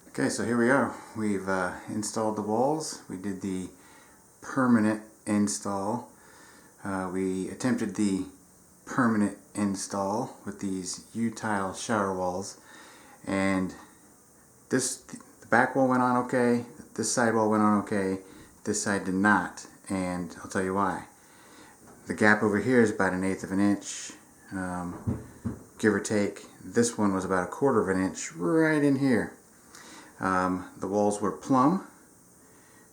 Okay, so here we are. We've installed the walls. We did the permanent install. We attempted the permanent install with these Utile shower walls, and the back wall went on okay, this side wall went on okay, this side did not, and I'll tell you why. The gap over here is about 1/8 of an inch, give or take. This one was about 1/4 of an inch right in here. The walls were plumb.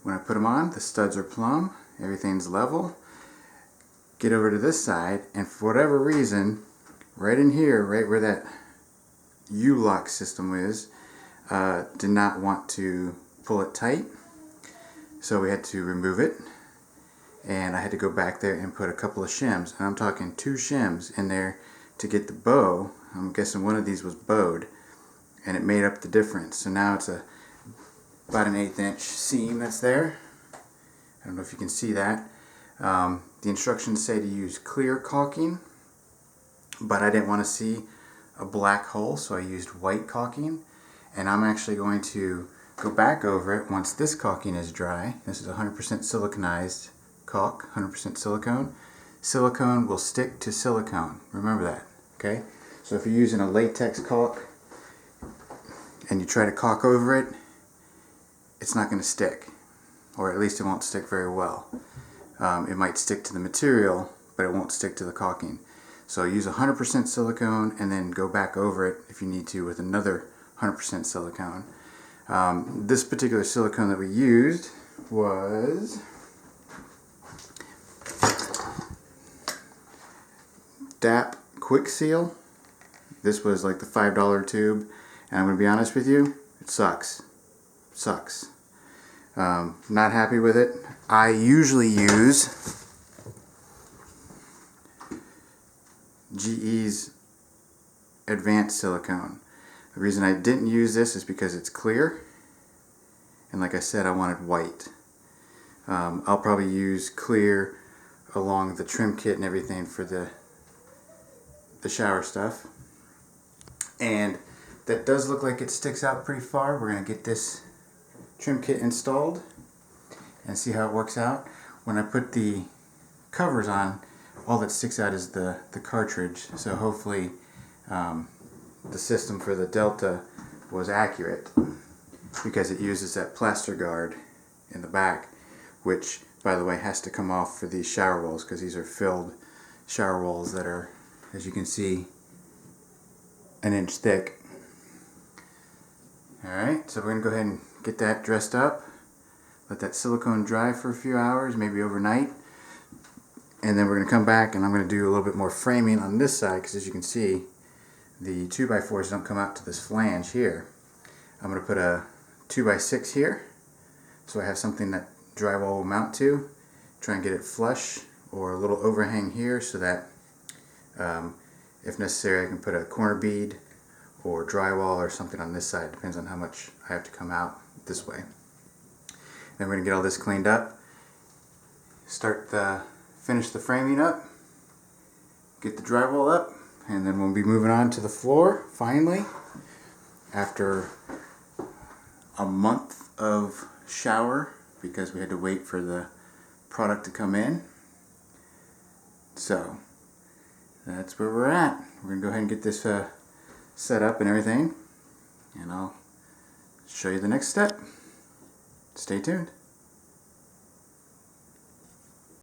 When I put them on, the studs are plumb, everything's level. Get over to this side, and for whatever reason, right in here, right where that U-lock system is, did not want to pull it tight. So we had to remove it, and I had to go back there and put a couple of shims, and I'm talking 2 shims in there to get the bow. I'm guessing one of these was bowed, and it made up the difference. So now it's about an 1/8 inch seam that's there. I don't know if you can see that. The instructions say to use clear caulking, but I didn't want to see a black hole, so I used white caulking, and I'm actually going to go back over it once this caulking is dry. This is 100% siliconized caulk, 100% silicone. Silicone will stick to silicone, remember that, okay? So if you're using a latex caulk and you try to caulk over it, it's not going to stick, or at least it won't stick very well. It might stick to the material, but it won't stick to the caulking. So use 100% silicone and then go back over it if you need to with another 100% silicone. This particular silicone that we used was DAP Quick Seal. This was like the $5 tube, and I'm going to be honest with you, it sucks. Sucks. Not happy with it. I usually use GE's Advanced Silicone. The reason I didn't use this is because it's clear, and like I said, I wanted white. I'll probably use clear along the trim kit and everything for the shower stuff. And that does look like it sticks out pretty far. We're going to get this trim kit installed and see how it works out. When I put the covers on, all that sticks out is the cartridge, so hopefully the system for the Delta was accurate, because it uses that plaster guard in the back, which by the way has to come off for these shower walls, because these are filled shower walls that are, as you can see, 1 inch thick. Alright, so we're going to go ahead and get that dressed up, let that silicone dry for a few hours, maybe overnight, and then we're going to come back and I'm going to do a little bit more framing on this side, because as you can see, the 2x4s don't come out to this flange here. I'm going to put a 2x6 here, so I have something that drywall will mount to. Try and get it flush, or a little overhang here, so that if necessary I can put a corner bead or drywall or something on this side. Depends on how much I have to come out this way. Then we're going to get all this cleaned up, finish the framing up, get the drywall up, and then we'll be moving on to the floor finally after a month of shower, because we had to wait for the product to come in. So that's where we're at. We're going to go ahead and get this set up and everything, and I'll show you the next step. Stay tuned.